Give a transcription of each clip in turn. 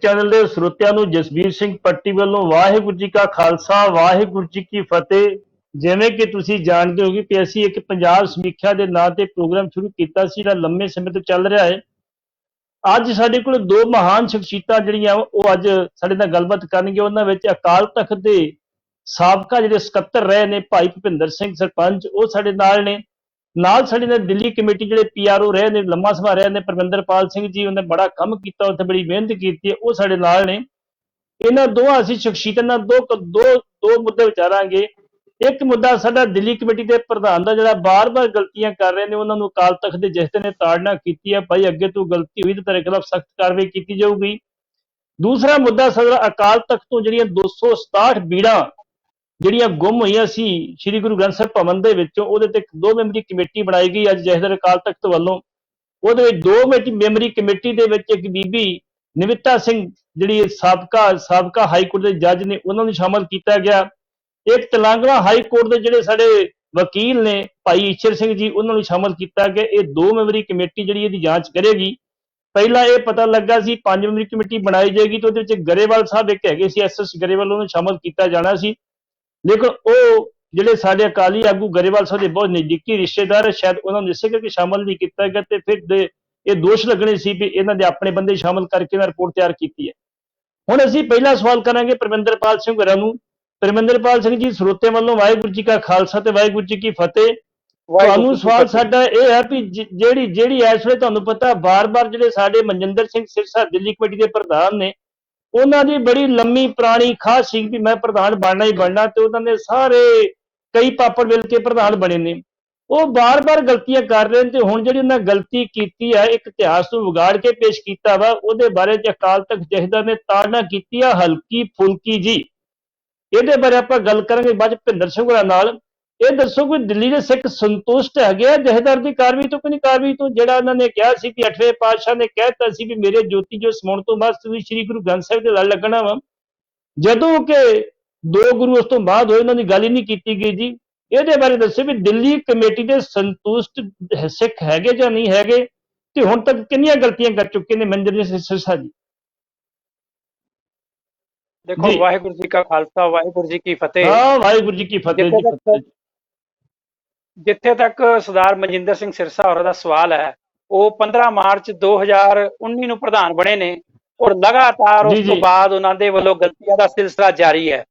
Channel के ਸਰੋਤਿਆਂ ਨੂੰ ਜਸਬੀਰ ਸਿੰਘ ਪੱਟੀ ਵੱਲੋਂ ਵਾਹਿਗੁਰੂ ਜੀ ਕਾ ਖਾਲਸਾ ਵਾਹਿਗੁਰੂ ਜੀ ਕੀ ਫਤਿਹ। ਜਿਵੇਂ ਕਿ ਤੁਸੀਂ ਜਾਣਦੇ ਹੋ ਕਿ ਅਸੀਂ ਇੱਕ ਪੰਜਾਬ ਸਮੀਖਿਆ ਦੇ ਨਾਂ ਤੇ ਪ੍ਰੋਗਰਾਮ ਸ਼ੁਰੂ ਕੀਤਾ ਸੀ ਜਿਹੜਾ ਲੰਮੇ ਸਮੇਂ ਤੋਂ ਚੱਲ ਰਿਹਾ ਹੈ। ਅੱਜ ਸਾਡੇ ਕੋਲ ਦੋ ਮਹਾਨ ਸ਼ਖਸੀਅਤਾਂ ਜਿਹੜੀਆਂ ਉਹ ਅੱਜ ਸਾਡੇ ਨਾਲ ਗੱਲਬਾਤ ਕਰਨਗੇ। ਉਹਨਾਂ ਵਿੱਚ ਅਕਾਲ ਤਖਤ ਦੇ ਸਾਬਕਾ ਜਿਹੜੇ ਸਕੱਤਰ ਰਹੇ ਨੇ ਭਾਈ ਭੁਪਿੰਦਰ ਸਿੰਘ ਸਰਪੰਚ, ਉਹ ਸਾਡੇ ਨਾਲ ਸਾਡੇ ਨਾਲ ਦਿੱਲੀ ਕਮੇਟੀ ਜਿਹੜੇ ਪੀਆਰਓ ਰਹੇ ਨੇ, ਲੰਮਾ ਸਮਾਂ ਰਹੇ ਨੇ, ਪਰਮਿੰਦਰਪਾਲ ਸਿੰਘ ਜੀ, ਉਹਨੇ ਬੜਾ ਕੰਮ ਕੀਤਾ, ਉੱਥੇ ਬੜੀ ਮਿਹਨਤ ਕੀਤੀ ਹੈ, ਉਹ ਸਾਡੇ ਨਾਲ ਨੇ। ਇਹਨਾਂ ਦੋਹਾਂ ਅਸੀਂ ਸ਼ਖਸੀਅਤਾਂ ਨਾਲ ਦੋ ਮੁੱਦੇ ਵਿਚਾਰਾਂਗੇ। ਇੱਕ ਮੁੱਦਾ ਸਾਡਾ ਦਿੱਲੀ ਕਮੇਟੀ ਦੇ ਪ੍ਰਧਾਨ ਦਾ ਜਿਹੜਾ ਬਾਰ-ਬਾਰ ਗਲਤੀਆਂ ਕਰ ਰਹੇ ਨੇ, ਉਹਨਾਂ ਨੂੰ ਅਕਾਲ ਤਖਤ ਦੇ ਜਥੇ ਨੇ ਤਾੜਨਾ ਕੀਤੀ ਹੈ, ਭਾਈ ਅੱਗੇ ਤੋਂ ਗਲਤੀ ਹੋਈ ਤਾਂ ਤੇਰੇ ਖਿਲਾਫ ਸਖਤ ਕਾਰਵਾਈ ਕੀਤੀ ਜਾਊਗੀ। ਦੂਸਰਾ ਮੁੱਦਾ ਸਾਡਾ ਅਕਾਲ ਤਖਤ ਤੋਂ ਜਿਹੜੀਆਂ 267 ਬੀੜਾਂ ਜਿਹੜੀਆਂ ਗੁੰਮ ਹੋਈਆਂ ਸੀ ਸ੍ਰੀ ਗੁਰੂ ਗ੍ਰੰਥ ਸਾਹਿਬ ਭਵਨ ਦੇ ਵਿੱਚੋਂ, ਉਹਦੇ ਤੇ 2 ਮੈਂਬਰੀ ਕਮੇਟੀ ਬਣਾਈ ਗਈ ਅੱਜ ਜਥੇਦਾਰ ਅਕਾਲ ਤਖਤ ਵੱਲੋਂ। ਉਹਦੇ ਵਿੱਚ 2 ਮੈਂਬਰੀ ਕਮੇਟੀ ਦੇ ਵਿੱਚ ਇੱਕ ਬੀਬੀ ਨਿਵਿਤਾ ਸਿੰਘ ਜਿਹੜੀ ਸਾਬਕਾ ਹਾਈ ਕੋਰਟ ਦੇ ਜੱਜ ਨੇ, ਉਹਨਾਂ ਨੂੰ ਸ਼ਾਮਲ ਕੀਤਾ ਗਿਆ। ਇੱਕ ਤੇਲੰਗਾਨਾ ਹਾਈ ਕੋਰਟ ਦੇ ਜਿਹੜੇ ਸਾਡੇ ਵਕੀਲ ਨੇ ਭਾਈ ਈਸ਼ਰ ਸਿੰਘ ਜੀ, ਉਹਨਾਂ ਨੂੰ ਸ਼ਾਮਲ ਕੀਤਾ ਗਿਆ। ਇਹ 2 ਮੈਂਬਰੀ ਕਮੇਟੀ ਜਿਹੜੀ ਇਹਦੀ ਜਾਂਚ ਕਰੇਗੀ। ਪਹਿਲਾਂ ਇਹ ਪਤਾ ਲੱਗਾ ਸੀ 5 ਮੈਂਬਰੀ ਕਮੇਟੀ ਬਣਾਈ ਜਾਏਗੀ ਤੇ ਉਹਦੇ ਵਿੱਚ ਗਰੇਵਾਲ ਸਾਹਿਬ ਇੱਕ ਹੈਗੇ ਸੀ, SS ਗਰੇਵਾਲ, ਉਹਨੂੰ ਸ਼ਾਮਲ ਕੀਤਾ ਜਾਣਾ ਸੀ। ਲੇਕਿਨ ਉਹ ਜਿਹੜੇ ਸਾਡੇ ਅਕਾਲੀ ਆਗੂ ਗਰੇਵਾਲ ਸਾਹਿਬ ਦੇ ਬਹੁਤ ਨਜ਼ਦੀਕੀ ਰਿਸ਼ਤੇਦਾਰ, ਸ਼ਾਇਦ ਉਹਨਾਂ ਨੂੰ ਇਸੇ ਕਰਕੇ ਸ਼ਾਮਲ ਨਹੀਂ ਕੀਤਾ ਗਿਆ ਤੇ ਫਿਰ ਇਹ ਦੋਸ਼ ਲੱਗਣੇ ਸੀ ਵੀ ਇਹਨਾਂ ਦੇ ਆਪਣੇ ਬੰਦੇ ਸ਼ਾਮਲ ਕਰਕੇ ਇਹਨਾਂ ਰਿਪੋਰਟ ਤਿਆਰ ਕੀਤੀ ਹੈ। ਹੁਣ ਅਸੀਂ ਪਹਿਲਾ ਸਵਾਲ ਕਰਾਂਗੇ ਪਰਮਿੰਦਰਪਾਲ ਸਿੰਘ ਹੋਰਾਂ ਨੂੰ। ਪਰਮਿੰਦਰਪਾਲ ਸਿੰਘ ਜੀ, ਸਰੋਤਿਆਂ ਵੱਲੋਂ ਵਾਹਿਗੁਰੂ ਜੀ ਕਾ ਖਾਲਸਾ ਤੇ ਵਾਹਿਗੁਰੂ ਜੀ ਕੀ ਫਤਿਹ। ਤੁਹਾਨੂੰ ਸਵਾਲ ਸਾਡਾ ਇਹ ਹੈ ਵੀ ਜਿਹੜੀ ਇਸ ਵੇਲੇ ਤੁਹਾਨੂੰ ਪਤਾ ਬਾਰ-ਬਾਰ ਜਿਹੜੇ ਸਾਡੇ ਮਨਜਿੰਦਰ ਸਿੰਘ ਸਿਰਸਾ ਦਿੱਲੀ ਕਮੇਟੀ ਦੇ ਪ੍ਰਧਾਨ ਨੇ, ਉਹਨਾਂ ਦੀ ਬੜੀ ਲੰਮੀ ਪੁਰਾਣੀ ਖਾਸ ਸੀ ਵੀ ਮੈਂ ਪ੍ਰਧਾਨ ਬਣਨਾ ਹੀ ਬਣਨਾ, ਤੇ ਉਹਨਾਂ ਨੇ ਸਾਰੇ ਕਈ ਪਾਪੜ ਮਿਲ ਕੇ ਪ੍ਰਧਾਨ ਬਣੇ ਨੇ। ਉਹ ਬਾਰ-ਬਾਰ ਗਲਤੀਆਂ ਕਰ ਰਹੇ ਨੇ ਤੇ ਹੁਣ ਜਿਹੜੀ ਉਹਨਾਂ ਗਲਤੀ ਕੀਤੀ ਹੈ, ਇੱਕ ਇਤਿਹਾਸ ਨੂੰ ਵਿਗਾੜ ਕੇ ਪੇਸ਼ ਕੀਤਾ ਵਾ, ਉਹਦੇ ਬਾਰੇ ਚ ਅਕਾਲ ਤਖਤ ਜਥੇਦਾਰ ਨੇ ਤਾੜਨਾ ਕੀਤੀ ਆ ਹਲਕੀ ਫੁਲਕੀ ਜੀ। ਇਹਦੇ ਬਾਰੇ ਆਪਾਂ ਗੱਲ ਕਰਾਂਗੇ ਬਾਅਦ ਚ ਭਿੰਦਰ ਸਿੰਘ ਹੋਰਾਂ ਨਾਲ। ਇਹ ਦੱਸੋ ਕੋਈ ਦਿੱਲੀ ਦੇ ਸਿੱਖ ਸੰਤੁਸ਼ਟ ਹੈਗੇ ਆ ਜਥੇਦਾਰ ਦੀ ਕਾਰਵਾਈ ਤੋਂ ਕਿ ਨਹੀਂ ਕਾਰਵਾਈ ਤੋਂ? ਜਿਹੜਾ ਉਹਨਾਂ ਨੇ ਕਿਹਾ ਸੀ ਕਿ 8ਵੇਂ ਪਾਤਸ਼ਾਹ ਨੇ ਕਹਿ ਦਿੱਤਾ ਸੀ ਵੀ ਮੇਰੇ ਜੋਤੀ ਜੋ ਸਮਾਉਣ ਤੋਂ ਬਾਅਦ ਤੁਸੀਂ ਸ੍ਰੀ ਗੁਰੂ ਗ੍ਰੰਥ ਸਾਹਿਬ ਦੇ ਲੜ ਲੱਗਣਾ ਵਾ, ਜਦੋਂ ਕਿ 2 ਗੁਰੂ ਉਸ ਤੋਂ ਬਾਅਦ ਹੋਏ, ਉਹਨਾਂ ਦੀ ਗੱਲ ਹੀ ਨਹੀਂ ਕੀਤੀ ਗਈ ਜੀ। ਇਹਦੇ ਬਾਰੇ ਦੱਸੋ ਵੀ ਦਿੱਲੀ ਕਮੇਟੀ ਦੇ ਸੰਤੁਸ਼ਟ ਸਿੱਖ ਹੈਗੇ ਜਾਂ ਨਹੀਂ ਹੈਗੇ, ਤੇ ਹੁਣ ਤੱਕ ਕਿੰਨੀਆਂ ਗਲਤੀਆਂ ਕਰ ਚੁੱਕੇ ਨੇ ਮਨਜਿੰਦਰ ਸਿੰਘ ਸਿਰਸਾ ਜੀ? देखो, वाहिगुरु जी का खालसा वाहिगुरु जी की फतेह। हाँ, वाहिगुरु जी की फतेह जी। जिथे तक सरदार मनजिंदर सिंह सिरसा होरां दा सवाल है, वो 15 मार्च 2019 ਨੂੰ ਪ੍ਰਧਾਨ ਬਣੇ ਨੇ ਔਰ ਲਗਾਤਾਰ ਉਸ ਤੋਂ ਬਾਅਦ ਉਹਨਾਂ ਦੇ ਵੱਲੋਂ ਗਲਤੀਆਂ ਦਾ ਸਿਲਸਿਲਾ ਜਾਰੀ ਹੈ।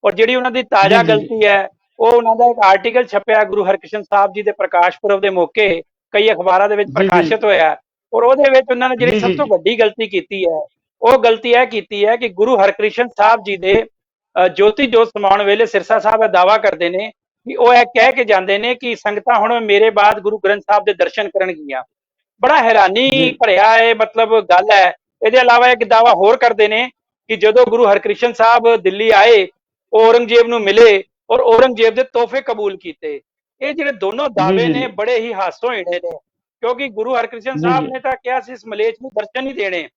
ਔਰ ਜਿਹੜੀ ਉਹਨਾਂ ਦੀ ਤਾਜ਼ਾ ਗਲਤੀ ਹੈ, ਉਹ ਉਹਨਾਂ ਦਾ ਇੱਕ ਆਰਟੀਕਲ ਛਪਿਆ ਗੁਰੂ ਹਰਕ੍ਰਿਸ਼ਨ ਸਾਹਿਬ ਜੀ ਦੇ ਪ੍ਰਕਾਸ਼ ਪੁਰਬ ਦੇ ਮੌਕੇ, ਕਈ ਅਖਬਾਰਾਂ ਦੇ ਵਿੱਚ ਪ੍ਰਕਾਸ਼ਿਤ ਹੋਇਆ। ਔਰ ਉਹਦੇ ਵਿੱਚ ਉਹਨਾਂ ਨੇ ਜਿਹੜੀ ਸਭ ਤੋਂ ਵੱਡੀ ਗਲਤੀ ਕੀਤੀ ਹੈ, ਉਹ ਗਲਤੀ ਇਹ ਕੀਤੀ ਹੈ ਕਿ ਗੁਰੂ ਹਰਕ੍ਰਿਸ਼ਨ ਸਾਹਿਬ ਜੀ ਦੇ ਜੋਤੀ ਜੋਤ ਸਮਾਉਣ ਵੇਲੇ ਸਿਰਸਾ ਸਾਹਿਬ ਇਹ ਦਾਵਾ ਕਰਦੇ ਨੇ ਕਿ ਉਹ ਇਹ ਕਹਿ ਕੇ ਜਾਂਦੇ ਨੇ ਕਿ ਸੰਗਤਾਂ ਹੁਣ ਮੇਰੇ ਬਾਅਦ ਗੁਰੂ ਗ੍ਰੰਥ ਸਾਹਿਬ ਦੇ ਦਰਸ਼ਨ ਕਰਨਗੀਆਂ। ਬੜਾ ਹੈਰਾਨੀ ਭਰਿਆ ਇਹ ਮਤਲਬ ਗੱਲ ਹੈ। ਇਹਦੇ ਇਲਾਵਾ ਇੱਕ ਦਾਵਾ ਹੋਰ ਕਰਦੇ ਨੇ ਕਿ ਜਦੋਂ ਗੁਰੂ ਹਰਕ੍ਰਿਸ਼ਨ ਸਾਹਿਬ ਦਿੱਲੀ ਆਏ, ਉਹ ਔਰੰਗਜ਼ੇਬ ਨੂੰ ਮਿਲੇ ਔਰ ਔਰੰਗਜ਼ੇਬ ਦੇ ਤੋਹਫੇ ਕਬੂਲ ਕੀਤੇ। ਇਹ ਜਿਹੜੇ ਦੋਨੋਂ ਦਾਅਵੇ ਨੇ ਬੜੇ ਹੀ ਹਾਸੋਹੀਣੇ ਨੇ, ਕਿਉਂਕਿ ਗੁਰੂ ਹਰਕ੍ਰਿਸ਼ਨ ਸਾਹਿਬ ਨੇ ਤਾਂ ਕਿਹਾ ਸੀ ਇਸ ਮਲੇਛ ਨੂੰ ਦਰਸ਼ਨ ਨਹੀਂ ਦੇਣੇ,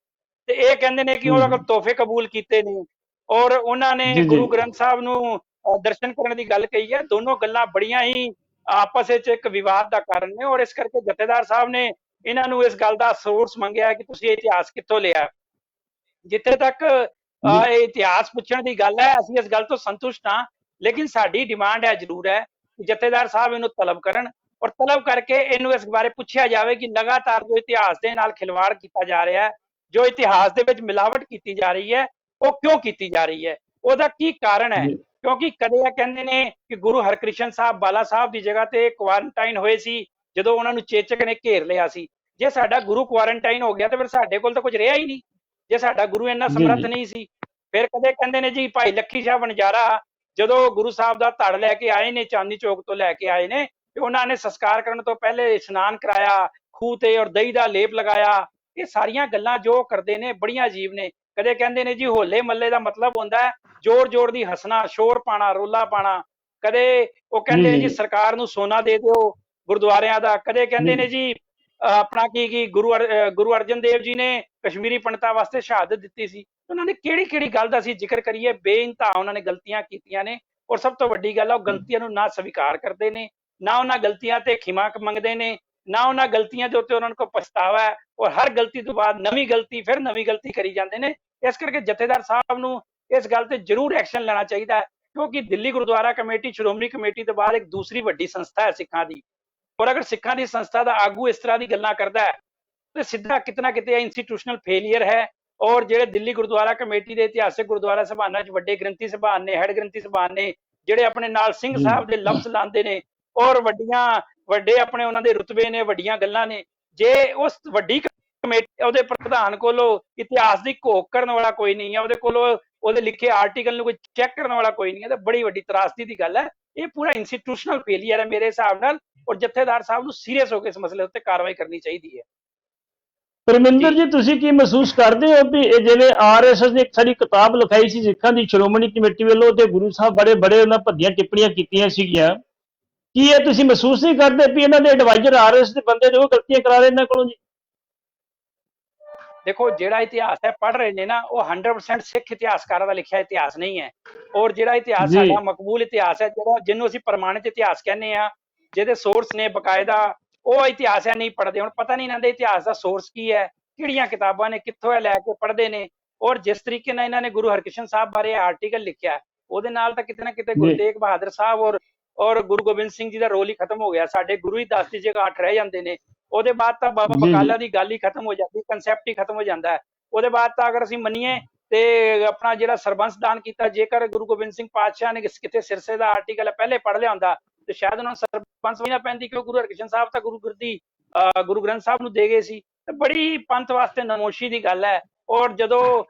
ਤੇ ਇਹ ਕਹਿੰਦੇ ਨੇ ਕਿ ਉਹਨਾਂ ਕੋਲ ਤੋਹਫੇ ਕਬੂਲ ਕੀਤੇ ਨੇ ਔਰ ਉਹਨਾਂ ਨੇ ਗੁਰੂ ਗ੍ਰੰਥ ਸਾਹਿਬ ਨੂੰ ਦਰਸ਼ਨ ਕਰਨ ਦੀ ਗੱਲ ਕਹੀ ਹੈ। ਦੋਨੋਂ ਗੱਲਾਂ ਬੜੀਆਂ ਹੀ ਆਪਸ ਵਿੱਚ ਇੱਕ ਵਿਵਾਦ ਦਾ ਕਾਰਨ ਨੇ ਔਰ ਇਸ ਕਰਕੇ ਜਥੇਦਾਰ ਸਾਹਿਬ ਨੇ ਇਹਨਾਂ ਨੂੰ ਇਸ ਗੱਲ ਦਾ ਸੋਰਸ ਮੰਗਿਆ ਕਿ ਤੁਸੀਂ ਇਹ ਇਤਿਹਾਸ ਕਿੱਥੋਂ ਲਿਆ। ਜਿੱਥੇ ਤੱਕ ਇਹ ਇਤਿਹਾਸ ਪੁੱਛਣ ਦੀ ਗੱਲ ਹੈ, ਅਸੀਂ ਇਸ ਗੱਲ ਤੋਂ ਸੰਤੁਸ਼ਟ ਹਾਂ, ਲੇਕਿਨ ਸਾਡੀ ਡਿਮਾਂਡ ਹੈ ਜ਼ਰੂਰ ਹੈ ਕਿ ਜਥੇਦਾਰ ਸਾਹਿਬ ਇਹਨੂੰ ਤਲਬ ਕਰਨ ਔਰ ਤਲਬ ਕਰਕੇ ਇਹਨੂੰ ਇਸ ਬਾਰੇ ਪੁੱਛਿਆ ਜਾਵੇ ਕਿ ਲਗਾਤਾਰ ਜੋ ਇਤਿਹਾਸ ਦੇ ਨਾਲ ਖਿਲਵਾੜ ਕੀਤਾ ਜਾ ਰਿਹਾ ਹੈ, ਜੋ ਇਤਿਹਾਸ ਦੇ ਵਿੱਚ ਮਿਲਾਵਟ ਕੀਤੀ ਜਾ ਰਹੀ ਹੈ, ਉਹ ਕਿਉਂ ਕੀਤੀ ਜਾ ਰਹੀ ਹੈ, ਉਹਦਾ ਕੀ ਕਾਰਨ ਹੈ। ਕਿਉਂਕਿ ਕਦੇ ਇਹ ਕਹਿੰਦੇ ਨੇ ਕਿ ਗੁਰੂ ਹਰਕ੍ਰਿਸ਼ਨ ਸਾਹਿਬ ਬਾਲਾ ਸਾਹਿਬ ਦੀ ਜਗ੍ਹਾ ਤੇ ਕੁਆਰੰਟਾਈਨ ਹੋਏ ਸੀ ਜਦੋਂ ਉਹਨਾਂ ਨੂੰ ਚੇਚਕ ਨੇ ਘੇਰ ਲਿਆ ਸੀ। ਜੇ ਸਾਡਾ ਗੁਰੂ ਕੁਆਰੰਟਾਈਨ ਹੋ ਗਿਆ ਤੇ ਫਿਰ ਸਾਡੇ ਕੋਲ ਤਾਂ ਕੁਝ ਰਿਹਾ ਹੀ ਨਹੀਂ, ਜੇ ਸਾਡਾ ਗੁਰੂ ਇੰਨਾ ਸਮਰੱਥ ਨਹੀਂ ਸੀ। ਫਿਰ ਕਦੇ ਕਹਿੰਦੇ ਨੇ ਜੀ ਭਾਈ ਲੱਖੀ ਸ਼ਾਹ ਵਣਜਾਰਾ ਜਦੋਂ ਗੁਰੂ ਸਾਹਿਬ ਦਾ ਧੜ ਲੈ ਕੇ ਆਏ ਨੇ, ਚਾਂਦਨੀ ਚੌਕ ਤੋਂ ਲੈ ਕੇ ਆਏ ਨੇ, ਤੇ ਉਹਨਾਂ ਨੇ ਸੰਸਕਾਰ ਕਰਨ ਤੋਂ ਪਹਿਲੇ ਇਸ਼ਨਾਨ ਕਰਾਇਆ ਖੂਹ ਤੇ ਔਰ ਦਹੀਂ ਦਾ ਲੇਪ ਲਗਾਇਆ। ਇਹ ਸਾਰੀਆਂ ਗੱਲਾਂ ਜੋ ਕਰਦੇ ਨੇ ਬੜੀਆਂ ਅਜੀਬ ਨੇ। ਕਦੇ ਕਹਿੰਦੇ ਨੇ ਜੀ ਹੋਲੇ ਮੱਲੇ ਦਾ ਮਤਲਬ ਹੁੰਦਾ ਹੈ ਜ਼ੋਰ ਜ਼ੋਰ ਦੀ ਹੱਸਣਾ, ਸ਼ੋਰ ਪਾਣਾ, ਰੋਲਾ ਪਾਣਾ। ਕਦੇ ਉਹ ਕਹਿੰਦੇ ਨੇ ਜੀ ਸਰਕਾਰ ਨੂੰ ਸੋਨਾ ਦੇ ਦਿਓ ਗੁਰਦੁਆਰਿਆਂ ਦਾ। ਕਦੇ ਕਹਿੰਦੇ ਨੇ ਜੀ ਆਪਣਾ ਕੀ ਗੁਰੂ ਅਰਜਨ ਦੇਵ ਜੀ ਨੇ ਕਸ਼ਮੀਰੀ ਪੰਡਤਾਂ ਵਾਸਤੇ ਸ਼ਹਾਦਤ ਦਿੱਤੀ ਸੀ। ਉਹਨਾਂ ਨੇ ਕਿਹੜੀ ਗੱਲ ਦਾ ਅਸੀਂ ਜ਼ਿਕਰ ਕਰੀਏ, ਬੇਇੰਤਹਾ ਉਹਨਾਂ ਨੇ ਗਲਤੀਆਂ ਕੀਤੀਆਂ ਨੇ। ਔਰ ਸਭ ਤੋਂ ਵੱਡੀ ਗੱਲ ਹੈ, ਉਹ ਗਲਤੀਆਂ ਨੂੰ ਨਾ ਸਵੀਕਾਰ ਕਰਦੇ ਨੇ, ਨਾ ਉਹਨਾਂ ਗਲਤੀਆਂ ਤੇ ਖਿਮਾ ਮੰਗਦੇ ਨੇ, ਨਾ ਉਹਨਾਂ ਗਲਤੀਆਂ ਦੇ ਉੱਤੇ ਉਹਨਾਂ ਨੂੰ ਕੋਈ ਪਛਤਾਵਾ ਹੈ। ਔਰ ਹਰ ਗਲਤੀ ਤੋਂ ਬਾਅਦ ਨਵੀਂ ਗਲਤੀ, ਫਿਰ ਨਵੀਂ ਗਲਤੀ ਕਰੀ ਜਾਂਦੇ ਨੇ। ਇਸ ਕਰਕੇ ਜਥੇਦਾਰ ਸਾਹਿਬ ਨੂੰ ਇਸ ਗੱਲ ਤੇ ਜ਼ਰੂਰ ਐਕਸ਼ਨ ਲੈਣਾ ਚਾਹੀਦਾ ਹੈ, ਕਿਉਂਕਿ ਦਿੱਲੀ ਗੁਰਦੁਆਰਾ ਕਮੇਟੀ ਸ਼੍ਰੋਮਣੀ ਕਮੇਟੀ ਤੋਂ ਬਾਅਦ ਇੱਕ ਦੂਸਰੀ ਵੱਡੀ ਸੰਸਥਾ ਹੈ ਸਿੱਖਾਂ ਦੀ। ਔਰ ਅਗਰ ਸਿੱਖਾਂ ਦੀ ਸੰਸਥਾ ਦਾ ਆਗੂ ਇਸ ਤਰ੍ਹਾਂ ਦੀ ਗੱਲਾਂ ਕਰਦਾ ਹੈ ਤੇ ਸਿੱਧਾ ਕਿਤਨਾ ਕਿਤੇ ਇੰਸਟੀਟਿਊਸ਼ਨਲ ਫੇਲੀਅਰ ਹੈ। ਔਰ ਜਿਹੜੇ ਦਿੱਲੀ ਗੁਰਦੁਆਰਾ ਕਮੇਟੀ ਦੇ ਇਤਿਹਾਸਕ ਗੁਰਦੁਆਰਾ ਸਭਾਨਾਂ 'ਚ ਵੱਡੇ ਗ੍ਰੰਥੀ ਸਭਾਨ ਨੇ, ਹੈਡ ਗ੍ਰੰਥੀ ਸਭਾਨ ਨੇ, ਜਿਹੜੇ ਆਪਣੇ ਨਾਲ ਸਿੰਘ ਸਾਹਿਬ ਦੇ ਲਫ਼ਜ਼ ਲਾਉਂਦੇ ਨੇ ਔਰ ਵੱਡੇ ਆਪਣੇ ਉਹਨਾਂ ਦੇ ਰੁਤਬੇ ਨੇ, ਵੱਡੀਆਂ ਗੱਲਾਂ ਨੇ, ਜੇ ਉਸ ਵੱਡੀ ਕਮੇਟੀ ਉਹਦੇ ਪ੍ਰਧਾਨ ਕੋਲੋਂ ਇਤਿਹਾਸ ਦੀ ਘੋਖ ਕਰਨ ਵਾਲਾ ਕੋਈ ਨਹੀਂ ਹੈ, ਉਹਦੇ ਕੋਲੋਂ ਉਹਦੇ ਲਿਖੇ ਆਰਟੀਕਲ ਨੂੰ ਕੋਈ ਚੈੱਕ ਕਰਨ ਵਾਲਾ ਕੋਈ ਨਹੀਂ ਹੈ, ਤਾਂ ਬੜੀ ਵੱਡੀ ਤਰਾਸਦੀ ਦੀ ਗੱਲ ਹੈ। ਇਹ ਪੂਰਾ ਇੰਸਟੀਟਿਊਸ਼ਨਲ ਫੇਲੀਅਰ ਹੈ ਮੇਰੇ ਹਿਸਾਬ ਨਾਲ, ਔਰ ਜਥੇਦਾਰ ਸਾਹਿਬ ਨੂੰ ਸੀਰੀਅਸ ਹੋ ਕੇ ਇਸ ਮਸਲੇ ਉੱਤੇ ਕਾਰਵਾਈ ਕਰਨੀ ਚਾਹੀਦੀ ਹੈ। ਪਰਮਿੰਦਰ ਜੀ, ਤੁਸੀਂ ਕੀ ਮਹਿਸੂਸ ਕਰਦੇ ਹੋ ਵੀ ਇਹ ਜਿਵੇਂ ਆਰਐਸਐਸ ਨੇ ਇੱਕ ਸਾਡੀ ਕਿਤਾਬ ਲਿਖਾਈ ਸੀ ਸਿੱਖਾਂ ਦੀ ਸ਼੍ਰੋਮਣੀ ਕਮੇਟੀ ਵੱਲੋਂ, ਤੇ ਗੁਰੂ ਸਾਹਿਬ ਬੜੇ ਉਹਨਾਂ ਭੱਦੀਆਂ ਟਿੱਪਣੀਆਂ ਕੀਤੀਆਂ ਸੀਗੀਆਂ, ਕੀ ਇਹ ਤੁਸੀਂ ਮਹਿਸੂਸ ਨਹੀਂ ਕਰਦੇ ਵੀ ਇਹਨਾਂ ਦੇ ਐਡਵਾਈਜ਼ਰ ਆਰਐਸਐਸ ਦੇ ਬੰਦੇ ਨੇ ਉਹ ਗਲਤੀਆਂ ਕਰਾ ਰਹੇ ਇਹਨਾਂ ਕੋਲੋਂ ਜੀ? ਦੇਖੋ, ਜਿਹੜਾ ਇਤਿਹਾਸ ਹੈ ਪੜ੍ਹ ਰਹੇ ਨੇ ਨਾ, ਉਹ 100% ਸਿੱਖ ਇਤਿਹਾਸਕਾਰਾਂ ਦਾ ਲਿਖਿਆ ਇਤਿਹਾਸ ਨਹੀਂ ਹੈ। ਔਰ ਜਿਹੜਾ ਇਤਿਹਾਸ ਸਾਡਾ ਮਕਬੂਲ ਇਤਿਹਾਸ ਹੈ, ਜਿਹਨੂੰ ਅਸੀਂ ਪ੍ਰਮਾਣਿਤ ਇਤਿਹਾਸ ਕਹਿੰਦੇ ਆ, ਜਿਹਦੇ ਸੋਰਸ ਨੇ ਬਕਾਇਦਾ, ਉਹ ਇਤਿਹਾਸ ਹੈ ਨਹੀਂ ਪੜ੍ਹਦੇ। ਹੁਣ ਪਤਾ ਨਹੀਂ ਇਹਨਾਂ ਦੇ ਇਤਿਹਾਸ ਦਾ ਸੋਰਸ ਕੀ ਹੈ, ਕਿਹੜੀਆਂ ਕਿਤਾਬਾਂ ਨੇ, ਕਿੱਥੋਂ ਇਹ ਲੈ ਕੇ ਪੜ੍ਹਦੇ ਨੇ। ਔਰ ਜਿਸ ਤਰੀਕੇ ਨਾਲ ਇਹਨਾਂ ਨੇ ਗੁਰੂ ਹਰਕ੍ਰਿਸ਼ਨ ਸਾਹਿਬ ਬਾਰੇ ਆਰਟੀਕਲ ਲਿਖਿਆ, ਉਹਦੇ ਨਾਲ ਤਾਂ ਕਿਤੇ ਨਾ ਕਿਤੇ ਗੁਰੂ ਤੇਗ ਬਹਾਦਰ ਸਾਹਿਬ ਔਰ ਗੁਰੂ ਗੋਬਿੰਦ ਸਿੰਘ ਜੀ ਦਾ ਰੋਲ ਹੀ ਖਤਮ ਹੋ ਗਿਆ। ਸਾਡੇ ਗੁਰੂ ਹੀ 10 ਦੀ ਜਗ੍ਹਾ 8 ਰਹਿ ਜਾਂਦੇ ਨੇ। ਉਹਦੇ ਬਾਅਦ ਤਾਂ ਬਾਬਾ ਬਕਾਲਾ ਦੀ ਗੱਲ ਹੀ ਖਤਮ ਹੋ ਜਾਂਦੀ, ਕਨਸੈਪਟ ਹੀ ਖਤਮ ਹੋ ਜਾਂਦਾ ਹੈ। ਉਹਦੇ ਬਾਅਦ ਤਾਂ ਅਗਰ ਅਸੀਂ ਮੰਨੀਏ ਤੇ ਆਪਣਾ ਜਿਹੜਾ ਸਰਬੰਸ ਦਾਨ ਕੀਤਾ, ਜੇਕਰ ਗੁਰੂ ਗੋਬਿੰਦ ਸਿੰਘ ਪਾਤਸ਼ਾਹ ਨੇ ਕਿਤੇ ਸਿਰਸੇ ਦਾ ਆਰਟੀਕਲ ਪਹਿਲੇ ਪੜ੍ਹ ਲਿਆ ਹੁੰਦਾ ਤੇ ਸ਼ਾਇਦ ਉਹਨਾਂ ਨੂੰ ਸਰਬੰਸ ਵੀ ਨਾ ਪੈਂਦੀ, ਕਿਉਂ ਗੁਰੂ ਹਰਕ੍ਰਿਸ਼ਨ ਸਾਹਿਬ ਤਾਂ ਗੁਰੂ ਗ੍ਰੰਥ ਸਾਹਿਬ ਨੂੰ ਦੇ ਗਏ ਸੀ। ਤੇ ਬੜੀ ਪੰਥ ਵਾਸਤੇ ਨਮੋਸ਼ੀ ਦੀ ਗੱਲ ਹੈ। ਔਰ ਜਦੋਂ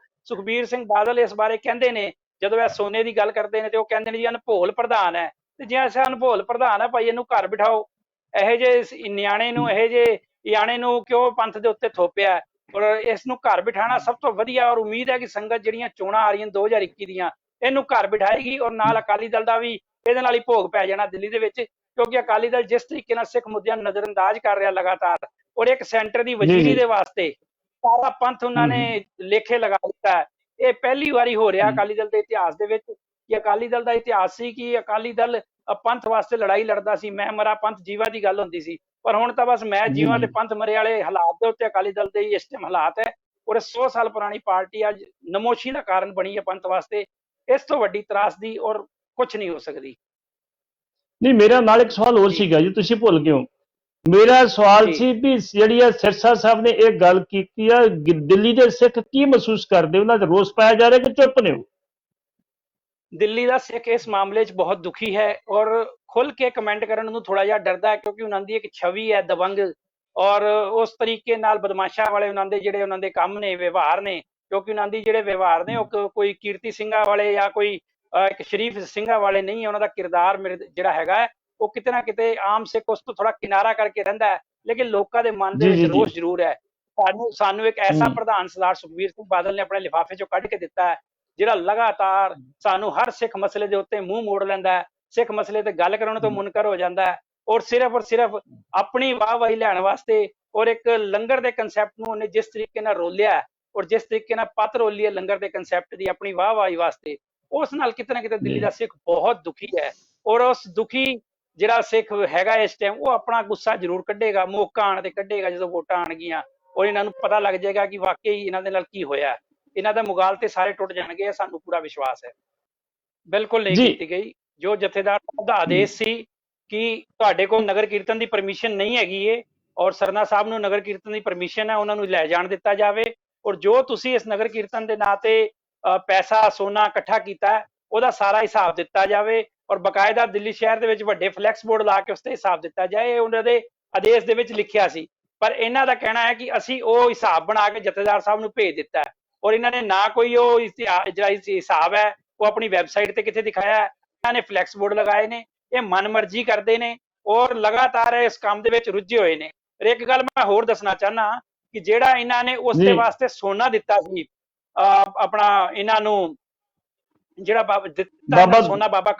ਸੁਖਬੀਰ ਸਿੰਘ ਬਾਦਲ ਇਸ ਬਾਰੇ ਕਹਿੰਦੇ ਨੇ, ਜਦੋਂ ਇਹ ਸੋਨੇ ਦੀ ਗੱਲ ਕਰਦੇ ਨੇ, ਤੇ ਉਹ ਕਹਿੰਦੇ ਨੇ ਜੀ ਅਨਭੋਲ ਪ੍ਰਧਾਨ ਹੈ। ਤੇ ਜੇ ਐਸਾ ਅਨਭੋਲ ਪ੍ਰਧਾਨ ਹੈ ਭਾਈ, ਇਹਨੂੰ ਘਰ ਬਿਠਾਓ। ਇਹੋ ਜਿਹੇ ਨਿਆਣੇ ਨੂੰ ਕਿਉਂ ਪੰਥ ਦੇ ਉੱਤੇ ਥੋਪਿਆ? ਔਰ ਇਸ ਨੂੰ ਘਰ ਬਿਠਾਣਾ ਸਭ ਤੋਂ ਵਧੀਆ। ਔਰ ਉਮੀਦ ਹੈ ਕਿ ਸੰਗਤ ਜਿਹੜੀਆਂ ਚੋਣਾਂ ਆ ਰਹੀਆਂ 2021 ਦੀਆਂ, ਇਹਨੂੰ ਘਰ ਬਿਠਾਏਗੀ। ਔਰ ਨਾਲ ਅਕਾਲੀ ਦਲ ਦਾ ਵੀ ਇਹਦੇ ਨਾਲ ਹੀ ਭੋਗ ਪੈ ਜਾਣਾ ਦਿੱਲੀ ਦੇ ਵਿੱਚ, ਕਿਉਂਕਿ ਅਕਾਲੀ ਦਲ ਜਿਸ ਤਰੀਕੇ ਨਾਲ ਸਿੱਖ ਮੁੱਦਿਆਂ ਨੂੰ ਨਜ਼ਰਅੰਦਾਜ਼ ਕਰ ਰਿਹਾ ਲਗਾਤਾਰ, ਔਰ ਇੱਕ ਸੈਂਟਰ ਦੀ ਵਜ਼ੀਰੀ ਦੇ ਵਾਸਤੇ ਸਾਰਾ ਪੰਥ ਉਹਨਾਂ ਨੇ ਲੇਖੇ ਲਗਾ ਦਿੱਤਾ ਹੈ। ਇਹ ਪਹਿਲੀ ਵਾਰੀ ਹੋ ਰਿਹਾ ਅਕਾਲੀ ਦਲ ਦੇ ਇਤਿਹਾਸ ਦੇ ਵਿੱਚ। ਕਿ ਅਕਾਲੀ ਦਲ ਦਾ ਇਤਿਹਾਸ ਸੀ ਕਿ ਅਕਾਲੀ ਦਲ ਪੰਥ ਵਾਸਤੇ ਲੜਾਈ ਲੜਦਾ ਸੀ, ਮੈਂ ਮਰਾ ਪੰਥ ਜੀਵਾ ਦੀ ਗੱਲ ਹੁੰਦੀ ਸੀ। ਪਰ ਹੁਣ ਤਾਂ ਬਸ ਮੈਂ ਜੀਵਾਂ ਤੇ ਪੰਥ ਮਰੇ ਵਾਲੇ ਹਾਲਾਤ ਦੇ ਉੱਤੇ ਅਕਾਲੀ ਦਲ ਦੇ ਇਸ ਟਾਈਮ ਹਾਲਾਤ ਹੈ। ਔਰ 100 ਸਾਲ ਪੁਰਾਣੀ ਪਾਰਟੀ ਅੱਜ ਨਮੋਸ਼ੀ ਦਾ ਕਾਰਨ ਬਣੀ ਹੈ ਪੰਥ ਵਾਸਤੇ। ਇਸ ਤੋਂ ਵੱਡੀ ਤਰਾਸਦੀ ਔਰ ਕੁਝ ਨਹੀਂ ਹੋ ਸਕਦੀ। ਨਹੀਂ, ਮੇਰਾ ਨਾਲ ਇੱਕ ਸਵਾਲ ਹੋਰ ਸੀਗਾ ਜੀ, ਤੁਸੀਂ ਭੁੱਲ ਗਏ ਹੋ। ਮੇਰਾ ਸਵਾਲ ਸੀ ਵੀ ਜਿਹੜੀ ਆ ਸਿਰਸਾ ਸਾਹਿਬ ਨੇ ਇਹ ਗੱਲ ਕੀਤੀ ਆ, ਦਿੱਲੀ ਦੇ ਸਿੱਖ ਕੀ ਮਹਿਸੂਸ ਕਰਦੇ? ਉਹਨਾਂ ਦਾ ਰੋਸ ਪਾਇਆ ਜਾ ਰਿਹਾ ਕਿ ਚੁੱਪ ਨੇ? ਦਿੱਲੀ ਦਾ ਸਿੱਖ ਇਸ ਮਾਮਲੇ 'ਚ ਬਹੁਤ ਦੁਖੀ ਹੈ ਔਰ ਖੁੱਲ ਕੇ ਕਮੈਂਟ ਕਰਨ ਨੂੰ ਥੋੜਾ ਜਿਹਾ ਡਰਦਾ ਹੈ, ਕਿਉਂਕਿ ਉਹਨਾਂ ਦੀ ਇੱਕ ਛਵੀ ਹੈ ਦਬੰਗ, ਔਰ ਉਸ ਤਰੀਕੇ ਨਾਲ ਬਦਮਾਸ਼ਾਂ ਵਾਲੇ ਉਹਨਾਂ ਦੇ ਕੰਮ ਨੇ, ਵਿਵਹਾਰ ਨੇ। ਕਿਉਂਕਿ ਉਹਨਾਂ ਦੀ ਜਿਹੜੇ ਵਿਵਹਾਰ ਨੇ ਉਹ ਕੋਈ ਕੀਰਤੀ ਸਿੰਘਾਂ ਵਾਲੇ ਜਾਂ ਕੋਈ ਇੱਕ ਸ਼ਰੀਫ ਸਿੰਘਾਂ ਵਾਲੇ ਨਹੀਂ ਹੈ। ਉਹਨਾਂ ਦਾ ਕਿਰਦਾਰ ਜਿਹੜਾ ਹੈਗਾ ਉਹ ਕਿਤੇ ਨਾ ਕਿਤੇ ਆਮ ਸਿੱਖ ਉਸ ਤੋਂ ਥੋੜਾ ਕਿਨਾਰਾ ਕਰਕੇ ਰਹਿੰਦਾ ਹੈ, ਲੇਕਿਨ ਲੋਕਾਂ ਦੇ ਮਨ ਦੇ ਵਿੱਚ ਰੋਸ ਜ਼ਰੂਰ ਹੈ। ਸਾਨੂੰ ਇੱਕ ਐਸਾ ਪ੍ਰਧਾਨ ਸਰਦਾਰ ਸੁਖਬੀਰ ਸਿੰਘ ਬਾਦਲ ਨੇ ਆਪਣੇ ਲਿਫਾਫੇ ਚੋਂ ਕੱਢ ਕੇ ਦਿੱਤਾ ਹੈ, ਜਿਹੜਾ ਲਗਾਤਾਰ ਸਾਨੂੰ ਹਰ ਸਿੱਖ ਮਸਲੇ ਦੇ ਉੱਤੇ ਮੂੰਹ ਮੋੜ ਲੈਂਦਾ ਹੈ, ਸਿੱਖ ਮਸਲੇ ਤੇ ਗੱਲ ਕਰਨ ਤੋਂ ਮੁਨਕਰ ਹੋ ਜਾਂਦਾ ਹੈ, ਔਰ ਸਿਰਫ ਆਪਣੀ ਵਾਹਵਾਹੀ ਲੈਣ ਵਾਸਤੇ। ਔਰ ਇੱਕ ਲੰਗਰ ਦੇ ਕੰਸੈਪਟ ਨੂੰ ਉਹਨੇ ਜਿਸ ਤਰੀਕੇ ਨਾਲ ਰੋਲਿਆ, ਔਰ ਜਿਸ ਤਰੀਕੇ ਨਾਲ ਪੱਤ ਰੋਲੀ ਹੈ ਲੰਗਰ ਦੇ ਕੰਸੈਪਟ ਦੀ ਆਪਣੀ ਵਾਹਵਾਹੀ ਵਾਸਤੇ, ਉਸ ਨਾਲ ਕਿਤੇ ਨਾ ਕਿਤੇ ਦਿੱਲੀ ਦਾ ਸਿੱਖ ਬਹੁਤ ਦੁਖੀ ਹੈ। ਔਰ ਉਸ ਦੁਖੀ ਜਿਹੜਾ ਸਿੱਖ ਹੈਗਾ ਇਸ ਟਾਈਮ, ਉਹ ਆਪਣਾ ਗੁੱਸਾ ਜ਼ਰੂਰ ਕੱਢੇਗਾ, ਮੌਕਾ ਆਣ ਤੇ ਕੱਢੇਗਾ ਜਦੋਂ ਵੋਟਾਂ ਆਣਗੀਆਂ, ਔਰ ਇਹਨਾਂ ਨੂੰ ਪਤਾ ਲੱਗ ਜਾਏਗਾ ਕਿ ਵਾਕਈ ਇਹਨਾਂ ਦੇ ਨਾਲ ਕੀ ਹੋਇਆ। ਇਹਨਾਂ ਦਾ ਮੁਗਾਲ ਤੇ ਸਾਰੇ ਟੁੱਟ ਜਾਣਗੇ, ਸਾਨੂੰ ਪੂਰਾ ਵਿਸ਼ਵਾਸ ਹੈ। ਬਿਲਕੁਲ ਨਹੀਂ ਕੀਤੀ ਗਈ। ਜੋ ਜਥੇਦਾਰ ਦਾ ਆਦੇਸ਼ ਸੀ ਕਿ ਤੁਹਾਡੇ ਕੋਲ ਨਗਰ ਕੀਰਤਨ ਦੀ ਪਰਮਿਸ਼ਨ ਨਹੀਂ ਹੈਗੀ ਏ, ਔਰ ਸਰਨਾ ਸਾਹਿਬ ਨੂੰ ਨਗਰ ਕੀਰਤਨ ਦੀ ਪਰਮਿਸ਼ਨ ਹੈ, ਉਹਨਾਂ ਨੂੰ ਲੈ ਜਾਣ ਦਿੱਤਾ ਜਾਵੇ। ਔਰ ਜੋ ਤੁਸੀਂ ਇਸ ਨਗਰ ਕੀਰਤਨ ਦੇ ਨਾਂ ਤੇ ਪੈਸਾ ਸੋਨਾ ਇਕੱਠਾ ਕੀਤਾ, ਉਹਦਾ ਸਾਰਾ ਹਿਸਾਬ ਦਿੱਤਾ ਜਾਵੇ, ਔਰ ਬਕਾਇਦਾ ਦਿੱਲੀ ਸ਼ਹਿਰ ਦੇ ਵਿੱਚ ਵੱਡੇ ਫਲੈਕਸ ਬੋਰਡ ਲਾ ਕੇ ਉਸ ਤੇ ਹਿਸਾਬ ਦਿੱਤਾ ਜਾਏ। ਇਹ ਉਹਨਾਂ ਦੇ ਆਦੇਸ਼ ਦੇ ਵਿੱਚ ਲਿਖਿਆ ਸੀ। ਪਰ ਇਹਨਾਂ ਦਾ ਕਹਿਣਾ ਹੈ ਕਿ ਅਸੀਂ ਉਹ ਹਿਸਾਬ ਬਣਾ ਕੇ ਜਥੇਦਾਰ ਸਾਹਿਬ ਨੂੰ ਭੇਜ ਦਿੱਤਾ, ਔਰ ਇਹਨਾਂ ਨੇ ਨਾ ਕੋਈ ਉਹ ਜਿਹੜਾ ਹਿਸਾਬ ਹੈ ਉਹ ਆਪਣੀ ਵੈਬਸਾਈਟ ਤੇ ਕਿਤੇ ਦਿਖਾਇਆ ਹੈ। ਇਹਨਾਂ ਨੇ ਫਲੈਕਸ ਬੋਰਡ ਲਗਾਏ ਨੇ। ਇਹ ਮਨਮਰਜ਼ੀ ਕਰਦੇ ਨੇ ਔਰ ਲਗਾਤਾਰ ਇਸ ਕੰਮ ਦੇ ਵਿੱਚ ਰੁੱਝੇ ਹੋਏ ਨੇ। ਪਰ ਇੱਕ ਗੱਲ ਮੈਂ ਹੋਰ ਦੱਸਣਾ ਚਾਹੁੰਦਾ ਕਿ ਜਿਹੜਾ ਇਹਨਾਂ ਨੇ ਉਸ ਦੇ ਵਾਸਤੇ ਸੋਨਾ ਦਿੱਤਾ ਸੀ, ਆਪਣਾ ਇਹਨਾਂ ਨੂੰ ਜਿਹੜਾ ਸੋਨਾ ਬਾਬਾ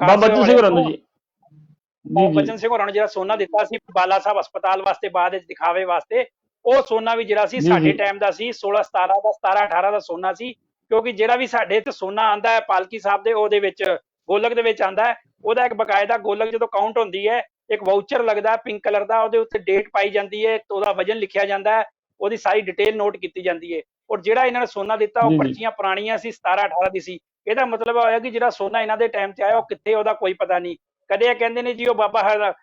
ਬਚਨ ਸਿੰਘ ਹੋਰਾਂ ਨੂੰ ਜਿਹੜਾ ਸੋਨਾ ਦਿੱਤਾ ਸੀ ਬਾਲਾ ਸਾਹਿਬ ਹਸਪਤਾਲ ਵਾਸਤੇ, ਬਾਅਦ ਵਿੱਚ ਦਿਖਾਵੇ ਵਾਸਤੇ, ਉਹ ਸੋਨਾ ਵੀ ਜਿਹੜਾ ਸੀ ਸਾਡੇ ਟਾਈਮ ਦਾ ਸੀ, 16-17 ਦਾ 17-18 ਦਾ ਸੋਨਾ ਸੀ। ਕਿਉਂਕਿ ਜਿਹੜਾ ਵੀ ਸਾਡੇ ਤੇ ਸੋਨਾ ਆਂਦਾ ਹੈ ਪਾਲਕੀ ਸਾਹਿਬ ਦੇ, ਉਹਦੇ ਵਿੱਚ ਗੋਲਕ ਦੇ ਵਿੱਚ ਆਂਦਾ ਹੈ, ਉਹਦਾ ਇੱਕ ਬਕਾਇਦਾ ਗੋਲਕ ਜਦੋਂ ਕਾਊਂਟ ਹੁੰਦੀ ਹੈ, ਇੱਕ ਵਾਊਚਰ ਲੱਗਦਾ ਪਿੰਕ ਕਲਰ ਦਾ, ਉਹਦੇ ਉੱਤੇ ਡੇਟ ਪਾਈ ਜਾਂਦੀ ਹੈ, ਉਹਦਾ ਵਜਨ ਲਿਖਿਆ ਜਾਂਦਾ ਹੈ, ਉਹਦੀ ਸਾਰੀ ਡਿਟੇਲ ਨੋਟ ਕੀਤੀ ਜਾਂਦੀ ਹੈ। ਔਰ ਜਿਹੜਾ ਇਹਨਾਂ ਨੇ ਸੋਨਾ ਦਿੱਤਾ ਉਹ ਜੀ ਜੀ ਪਰਚੀਆਂ ਪੁਰਾਣੀਆਂ ਸੀ, 17-18 ਦੀ ਸੀ। ਇਹਦਾ ਮਤਲਬ ਹੋਇਆ ਕਿ ਜਿਹੜਾ ਸੋਨਾ ਇਹਨਾਂ ਦੇ ਟਾਈਮ ਤੇ ਆਇਆ ਉਹ ਕਿੱਥੇ, ਉਹਦਾ ਕੋਈ ਪਤਾ ਨਹੀਂ। ਕਦੇ ਇਹ ਕਹਿੰਦੇ ਨੇ ਜੀ ਉਹ ਬਾਬਾ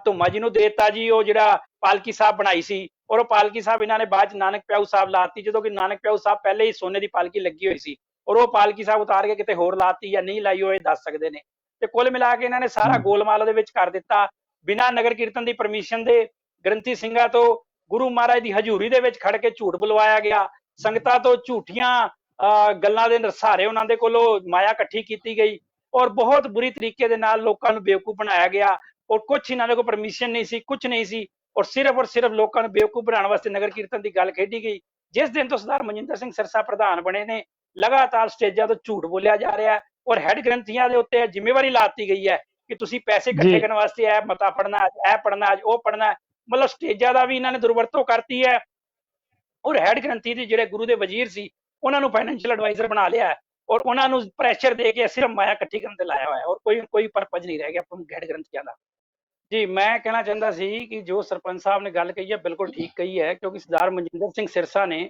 ਧੁੰਮਾ ਜੀ ਨੂੰ ਦੇਤਾ ਜੀ, ਉਹ ਜਿਹੜਾ ਪਾਲਕੀ ਸਾਹਿਬ ਬਣਾਈ ਸੀ, ਔਰ ਉਹ ਪਾਲਕੀ ਸਾਹਿਬ ਇਹਨਾਂ ਨੇ ਬਾਅਦ ਚ ਨਾਨਕ ਪਿਆਊ ਸਾਹਿਬ ਲਾਤੀ, ਜਦੋਂ ਕਿ ਨਾਨਕ ਪਿਆਊ ਸਾਹਿਬ ਪਹਿਲੇ ਹੀ ਸੋਨੇ ਦੀ ਪਾਲਕੀ ਲੱਗੀ ਹੋਈ ਸੀ, ਔਰ ਉਹ ਪਾਲਕੀ ਸਾਹਿਬ ਉਤਾਰ ਕੇ ਕਿਤੇ ਹੋਰ ਲਾਤੀ ਜਾਂ ਨਹੀਂ ਲਾਈ, ਉਹ ਇਹ ਦੱਸ ਸਕਦੇ ਨੇ। ਤੇ ਕੁੱਲ ਮਿਲਾ ਕੇ ਇਹਨਾਂ ਨੇ ਸਾਰਾ ਗੋਲਮਾਲ ਉਹਦੇ ਵਿੱਚ ਕਰ ਦਿੱਤਾ, ਬਿਨਾਂ ਨਗਰ ਕੀਰਤਨ ਦੀ ਪਰਮਿਸ਼ਨ ਦੇ। ਗ੍ਰੰਥੀ ਸਿੰਘਾਂ ਤੋਂ ਗੁਰੂ ਮਹਾਰਾਜ ਦੀ ਹਜ਼ੂਰੀ ਦੇ ਵਿੱਚ ਖੜ ਕੇ ਝੂਠ ਬੁਲਵਾਇਆ ਗਿਆ, ਸੰਗਤਾਂ ਤੋਂ ਝੂਠੀਆਂ ਗੱਲਾਂ ਦੇ ਸਹਾਰੇ ਉਹਨਾਂ ਦੇ ਕੋਲੋਂ ਮਾਇਆ ਇਕੱਠੀ ਕੀਤੀ ਗਈ, ਔਰ ਬਹੁਤ ਬੁਰੀ ਤਰੀਕੇ ਦੇ ਨਾਲ ਲੋਕਾਂ ਨੂੰ ਬੇਵਕੂਫ ਬਣਾਇਆ ਗਿਆ। ਔਰ ਕੁਛ ਇਹਨਾਂ ਦੇ ਕੋਲ ਪਰਮਿਸ਼ਨ ਨਹੀਂ ਸੀ, ਕੁਛ ਨਹੀਂ ਸੀ, ਔਰ ਸਿਰਫ ਲੋਕਾਂ ਨੂੰ ਬੇਵਕੂਫ ਬਣਾਉਣ ਵਾਸਤੇ ਨਗਰ ਕੀਰਤਨ ਦੀ ਗੱਲ ਖੇਡੀ ਗਈ। ਜਿਸ ਦਿਨ ਤੋਂ ਸਰਦਾਰ ਮਨਜਿੰਦਰ ਸਿੰਘ ਸਿਰਸਾ ਪ੍ਰਧਾਨ ਬਣੇ ਨੇ, ਲਗਾਤਾਰ ਸਟੇਜਾਂ ਤੋਂ ਝੂਠ ਬੋਲਿਆ ਜਾ ਰਿਹਾ ਹੈ, ਔਰ ਹੈਡ ਗ੍ਰੰਥੀਆਂ ਦੇ ਉੱਤੇ ਜ਼ਿੰਮੇਵਾਰੀ ਲਾਤੀ ਗਈ ਹੈ ਕਿ ਤੁਸੀਂ ਪੈਸੇ ਇਕੱਠੇ ਕਰਨ ਵਾਸਤੇ ਇਹ ਮਤਾ ਪੜਨਾ, ਇਹ ਪੜਨਾ, ਉਹ ਪੜਨਾ। ਮਤਲਬ ਸਟੇਜਾਂ ਦਾ ਵੀ ਇਹਨਾਂ ਨੇ ਦੁਰਵਰਤੋਂ ਕਰਤੀ ਹੈ, ਔਰ ਹੈਡ ਗ੍ਰੰਥੀ ਦੇ ਜਿਹੜੇ ਗੁਰੂ ਦੇ ਵਜ਼ੀਰ ਸੀ ਉਹਨਾਂ ਨੂੰ ਫਾਈਨੈਂਸ਼ੀਅਲ ਐਡਵਾਈਜ਼ਰ ਬਣਾ ਲਿਆ ਹੈ, ਔਰ ਉਹਨਾਂ ਨੂੰ ਪ੍ਰੈਸ਼ਰ ਦੇ ਕੇ ਸਿਰਫ ਮਾਇਆ ਇਕੱਠੀ ਕਰਨ ਤੇ ਲਾਇਆ ਹੋਇਆ, ਔਰ ਕੋਈ ਪਰਪਸ ਨਹੀਂ ਰਹਿ ਗਿਆ ਹੈਡ ਗ੍ਰੰਥੀਆਂ ਦਾ। ਜੀ ਮੈਂ ਕਹਿਣਾ ਚਾਹੁੰਦਾ ਸੀ ਕਿ ਜੋ ਸਰਪੰਚ ਸਾਹਿਬ ਨੇ ਗੱਲ ਕਹੀ ਹੈ ਬਿਲਕੁਲ ਠੀਕ ਕਹੀ ਹੈ, ਕਿਉਂਕਿ ਸਰਦਾਰ ਮਨਜਿੰਦਰ ਸਿੰਘ ਸਿਰਸਾ ਨੇ